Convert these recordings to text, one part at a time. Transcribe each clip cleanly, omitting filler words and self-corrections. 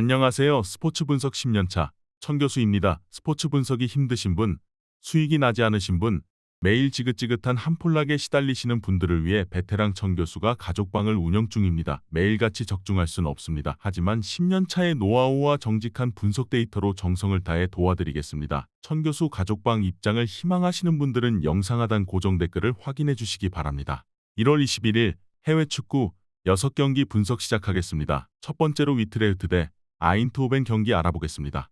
안녕하세요. 스포츠 분석 10년차 천교수입니다. 스포츠 분석이 힘드신 분, 수익이 나지 않으신 분, 매일 지긋지긋한 한폴락에 시달리시는 분들을 위해 베테랑 천교수가 가족방을 운영 중입니다. 매일같이 적중할 수는 없습니다. 하지만 10년차의 노하우와 정직한 분석 데이터로 정성을 다해 도와드리겠습니다. 천교수 가족방 입장을 희망하시는 분들은 영상 하단 고정 댓글을 확인해 주시기 바랍니다. 1월 21일 해외 축구 6경기 분석 시작하겠습니다. 첫 번째로 위트레흐트 대 아인트호벤 경기 알아보겠습니다.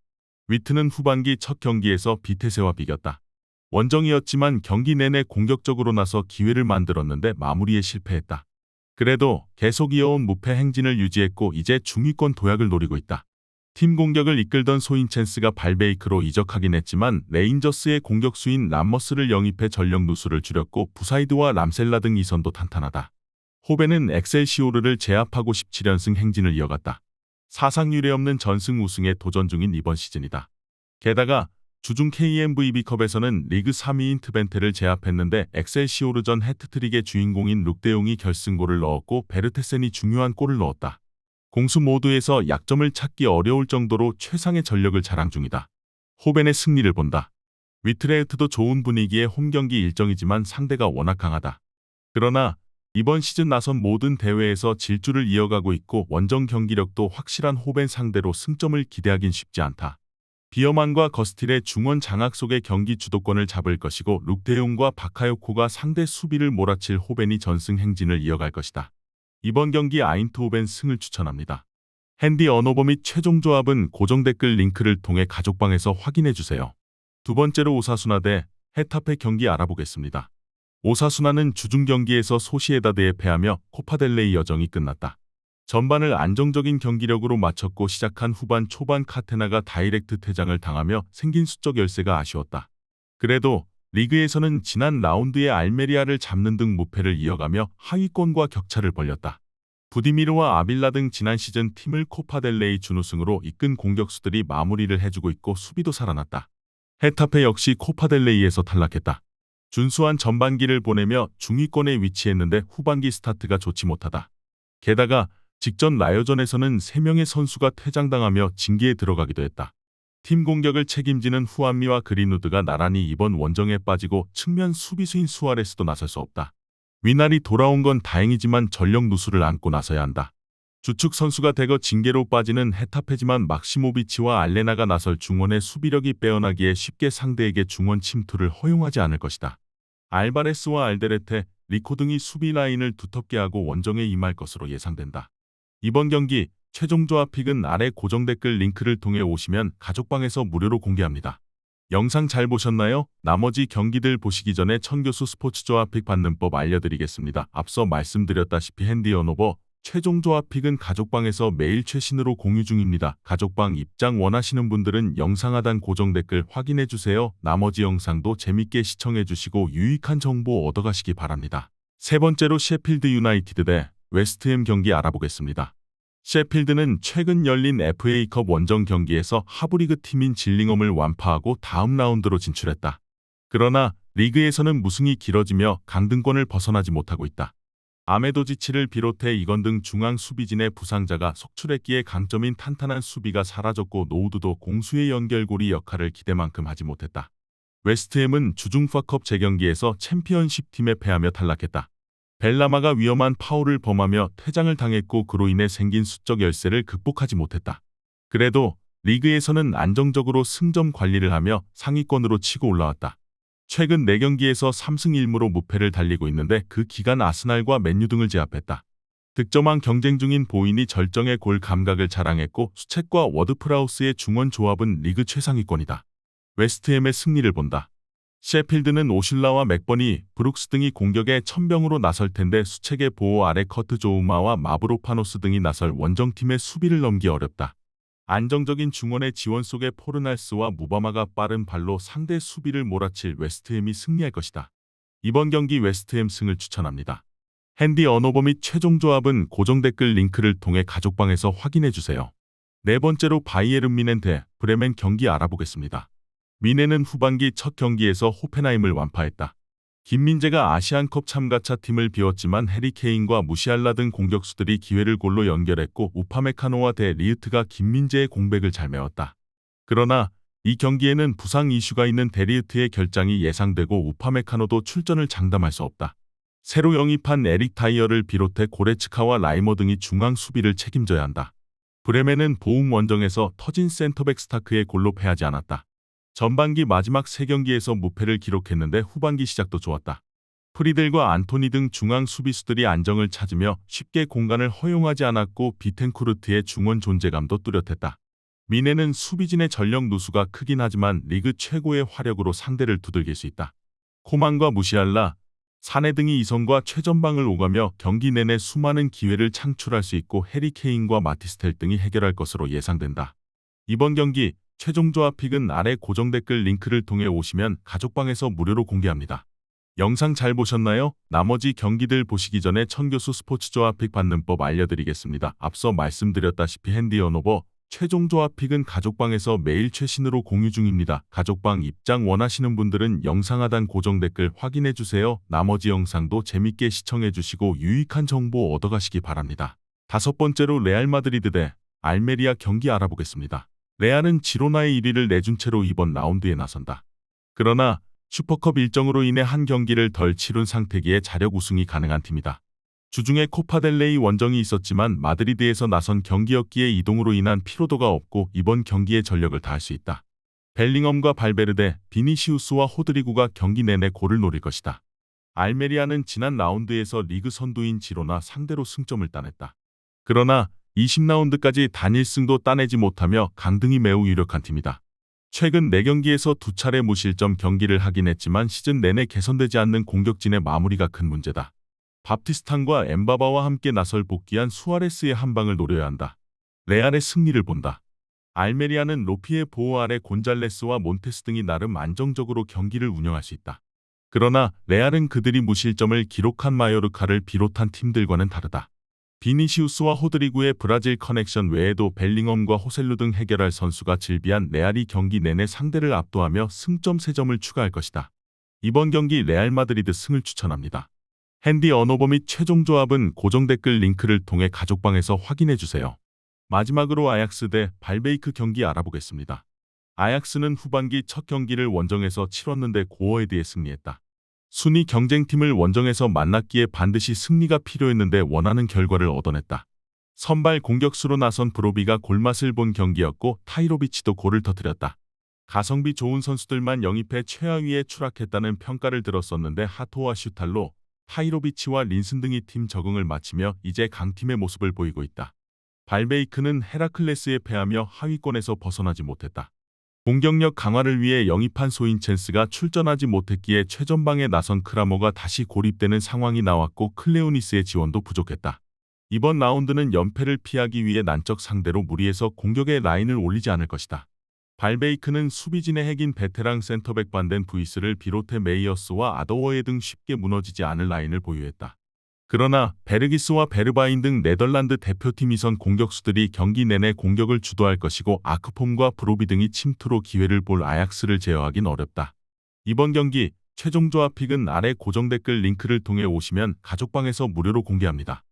위트는 후반기 첫 경기에서 비테세와 비겼다. 원정이었지만 경기 내내 공격적으로 나서 기회를 만들었는데 마무리에 실패했다. 그래도 계속 이어온 무패 행진을 유지했고 이제 중위권 도약을 노리고 있다. 팀 공격을 이끌던 소인첸스가 발베이크로 이적하긴 했지만 레인저스의 공격수인 람머스를 영입해 전력 누수를 줄였고 부사이드와 람셀라 등 이선도 탄탄하다. 호벤은 엑셀시오르를 제압하고 17연승 행진을 이어갔다. 사상 유례없는 전승 우승에 도전 중인 이번 시즌이다. 게다가 주중 KMVB컵에서는 리그 3위인 트벤테를 제압했는데 엑셀시오르전 해트트릭의 주인공인 룩데용이 결승골을 넣었고 베르테센이 중요한 골을 넣었다. 공수 모두에서 약점을 찾기 어려울 정도로 최상의 전력을 자랑 중이다. 호벤의 승리를 본다. 위트레흐트도 좋은 분위기의 홈경기 일정이지만 상대가 워낙 강하다. 그러나 이번 시즌 나선 모든 대회에서 질주를 이어가고 있고 원정 경기력도 확실한 호벤 상대로 승점을 기대하긴 쉽지 않다. 비어만과 거스틸의 중원 장악 속에 경기 주도권을 잡을 것이고 룩데용과 바카요코가 상대 수비를 몰아칠 호벤이 전승 행진을 이어갈 것이다. 이번 경기 아인트호벤 승을 추천합니다. 핸디 언어버 및 최종 조합은 고정 댓글 링크를 통해 가족방에서 확인해주세요. 두 번째로 오사수나 대 헤타페 경기 알아보겠습니다. 오사수나는 주중 경기에서 소시에다드에 패하며 코파델레이 여정이 끝났다. 전반을 안정적인 경기력으로 마쳤고 시작한 후반 초반 카테나가 다이렉트 퇴장을 당하며 생긴 수적 열세가 아쉬웠다. 그래도 리그에서는 지난 라운드에 알메리아를 잡는 등 무패를 이어가며 하위권과 격차를 벌렸다. 부디미르와 아빌라 등 지난 시즌 팀을 코파델레이 준우승으로 이끈 공격수들이 마무리를 해주고 있고 수비도 살아났다. 헤타페 역시 코파델레이에서 탈락했다. 준수한 전반기를 보내며 중위권에 위치했는데 후반기 스타트가 좋지 못하다. 게다가 직전 라요전에서는 3명의 선수가 퇴장당하며 징계에 들어가기도 했다. 팀 공격을 책임지는 후안미와 그린우드가 나란히 이번 원정에 빠지고 측면 수비수인 수아레스도 나설 수 없다. 위날이 돌아온 건 다행이지만 전력 누수를 안고 나서야 한다. 주축 선수가 대거 징계로 빠지는 헤타페지만 막시모비치와 알레나가 나설 중원의 수비력이 빼어나기에 쉽게 상대에게 중원 침투를 허용하지 않을 것이다. 알바레스와 알데레테, 리코 등이 수비 라인을 두텁게 하고 원정에 임할 것으로 예상된다. 이번 경기 최종 조합 픽은 아래 고정 댓글 링크를 통해 오시면 가족방에서 무료로 공개합니다. 영상 잘 보셨나요? 나머지 경기들 보시기 전에 천교수 스포츠 조합 픽 받는 법 알려드리겠습니다. 앞서 말씀드렸다시피 핸디 언어버 최종 조합 픽은 가족방에서 매일 최신으로 공유 중입니다. 가족방 입장 원하시는 분들은 영상 하단 고정 댓글 확인해주세요. 나머지 영상도 재밌게 시청해주시고 유익한 정보 얻어가시기 바랍니다. 세 번째로 셰필드 유나이티드 대 웨스트햄 경기 알아보겠습니다. 셰필드는 최근 열린 FA컵 원정 경기에서 하부리그 팀인 질링엄을 완파하고 다음 라운드로 진출했다. 그러나 리그에서는 무승이 길어지며 강등권을 벗어나지 못하고 있다. 아메도지치를 비롯해 이건 등 중앙 수비진의 부상자가 속출했기에 강점인 탄탄한 수비가 사라졌고 노우드도 공수의 연결고리 역할을 기대만큼 하지 못했다. 웨스트햄은 주중 파컵 재경기에서 챔피언십 팀에 패하며 탈락했다. 벨라마가 위험한 파울을 범하며 퇴장을 당했고 그로 인해 생긴 수적 열세를 극복하지 못했다. 그래도 리그에서는 안정적으로 승점 관리를 하며 상위권으로 치고 올라왔다. 최근 4경기에서 3승 1무로 무패를 달리고 있는데 그 기간 아스날과 맨유 등을 제압했다. 득점왕 경쟁 중인 보인이 절정의 골 감각을 자랑했고 수책과 워드프라우스의 중원 조합은 리그 최상위권이다. 웨스트햄의 승리를 본다. 셰필드는 오슐라와 맥버니, 브룩스 등이 공격에 천병으로 나설 텐데 수책의 보호 아래 커트 조우마와 마브로파노스 등이 나설 원정팀의 수비를 넘기 어렵다. 안정적인 중원의 지원 속에 포르날스와 무바마가 빠른 발로 상대 수비를 몰아칠 웨스트햄이 승리할 것이다. 이번 경기 웨스트햄 승을 추천합니다. 핸디 언어버 및 최종 조합은 고정 댓글 링크를 통해 가족방에서 확인해주세요. 네 번째로 바이에른 미넨 대 브레멘 경기 알아보겠습니다. 미넨은 후반기 첫 경기에서 호펜하임을 완파했다. 김민재가 아시안컵 참가차 팀을 비웠지만 해리 케인과 무시알라 등 공격수들이 기회를 골로 연결했고 우파메카노와 대 리흐트가 김민재의 공백을 잘 메웠다. 그러나 이 경기에는 부상 이슈가 있는 데리흐트의 결장이 예상되고 우파메카노도 출전을 장담할 수 없다. 새로 영입한 에릭 타이어를 비롯해 고레츠카와 라이머 등이 중앙 수비를 책임져야 한다. 브레멘은 보움 원정에서 터진 센터백 스타크의 골로 패하지 않았다. 전반기 마지막 3경기에서 무패를 기록했는데 후반기 시작도 좋았다. 프리델과 안토니 등 중앙 수비수들이 안정을 찾으며 쉽게 공간을 허용하지 않았고 비텐쿠르트의 중원 존재감도 뚜렷했다. 미네는 수비진의 전력 누수가 크긴 하지만 리그 최고의 화력으로 상대를 두들길 수 있다. 코만과 무시알라, 사네 등이 이선과 최전방을 오가며 경기 내내 수많은 기회를 창출할 수 있고 해리 케인과 마티스텔 등이 해결할 것으로 예상된다. 이번 경기 최종 조합픽은 아래 고정 댓글 링크를 통해 오시면 가족방에서 무료로 공개합니다. 영상 잘 보셨나요? 나머지 경기들 보시기 전에 천교수 스포츠 조합픽 받는 법 알려드리겠습니다. 앞서 말씀드렸다시피 핸디 언오버 최종 조합픽은 가족방에서 매일 최신으로 공유 중입니다. 가족방 입장 원하시는 분들은 영상 하단 고정 댓글 확인해주세요. 나머지 영상도 재밌게 시청해주시고 유익한 정보 얻어가시기 바랍니다. 5번째로 레알 마드리드 대 알메리아 경기 알아보겠습니다. 레알은 지로나의 1위를 내준 채로 이번 라운드에 나선다. 그러나 슈퍼컵 일정으로 인해 한 경기를 덜 치룬 상태기에 자력 우승이 가능한 팀이다. 주중에 코파델레이 원정이 있었지만 마드리드에서 나선 경기였기에 이동으로 인한 피로도가 없고 이번 경기에 전력을 다할 수 있다. 벨링엄과 발베르데, 비니시우스와 호드리구가 경기 내내 골을 노릴 것이다. 알메리아는 지난 라운드에서 리그 선두인 지로나 상대로 승점을 따냈다. 그러나 20라운드까지 단일승도 따내지 못하며 강등이 매우 유력한 팀이다. 최근 4경기에서 2차례 무실점 경기를 하긴 했지만 시즌 내내 개선되지 않는 공격진의 마무리가 큰 문제다. 밥티스탄과 엠바바와 함께 나설 복귀한 수아레스의 한 방을 노려야 한다. 레알의 승리를 본다. 알메리아는 로피의 보호 아래 곤잘레스와 몬테스 등이 나름 안정적으로 경기를 운영할 수 있다. 그러나 레알은 그들이 무실점을 기록한 마요르카를 비롯한 팀들과는 다르다. 비니시우스와 호드리구의 브라질 커넥션 외에도 벨링엄과 호셀루 등 해결할 선수가 즐비한 레알이 경기 내내 상대를 압도하며 승점 3점을 추가할 것이다. 이번 경기 레알 마드리드 승을 추천합니다. 핸디 언오버 및 최종 조합은 고정 댓글 링크를 통해 가족방에서 확인해주세요. 마지막으로 아약스 대 발베이크 경기 알아보겠습니다. 아약스는 후반기 첫 경기를 원정에서 치렀는데 고어헤드에 승리했다. 순위 경쟁팀을 원정에서 만났기에 반드시 승리가 필요했는데 원하는 결과를 얻어냈다. 선발 공격수로 나선 브로비가 골맛을 본 경기였고 타이로비치도 골을 터뜨렸다. 가성비 좋은 선수들만 영입해 최하위에 추락했다는 평가를 들었었는데 하토와 슈탈로, 타이로비치와 린슨 등이 팀 적응을 마치며 이제 강팀의 모습을 보이고 있다. 발베이크는 헤라클레스에 패하며 하위권에서 벗어나지 못했다. 공격력 강화를 위해 영입한 소인첸스가 출전하지 못했기에 최전방에 나선 크라모가 다시 고립되는 상황이 나왔고 클레오니스의 지원도 부족했다. 이번 라운드는 연패를 피하기 위해 난적 상대로 무리해서 공격의 라인을 올리지 않을 것이다. 발베이크는 수비진의 핵인 베테랑 센터백 반덴 부이스를 비롯해 메이어스와 아더워에 등 쉽게 무너지지 않을 라인을 보유했다. 그러나 베르기스와 베르바인 등 네덜란드 대표팀 이선 공격수들이 경기 내내 공격을 주도할 것이고 아크폼과 브로비 등이 침투로 기회를 볼 아약스를 제어하긴 어렵다. 이번 경기 최종 조합픽은 아래 고정 댓글 링크를 통해 오시면 가족방에서 무료로 공개합니다.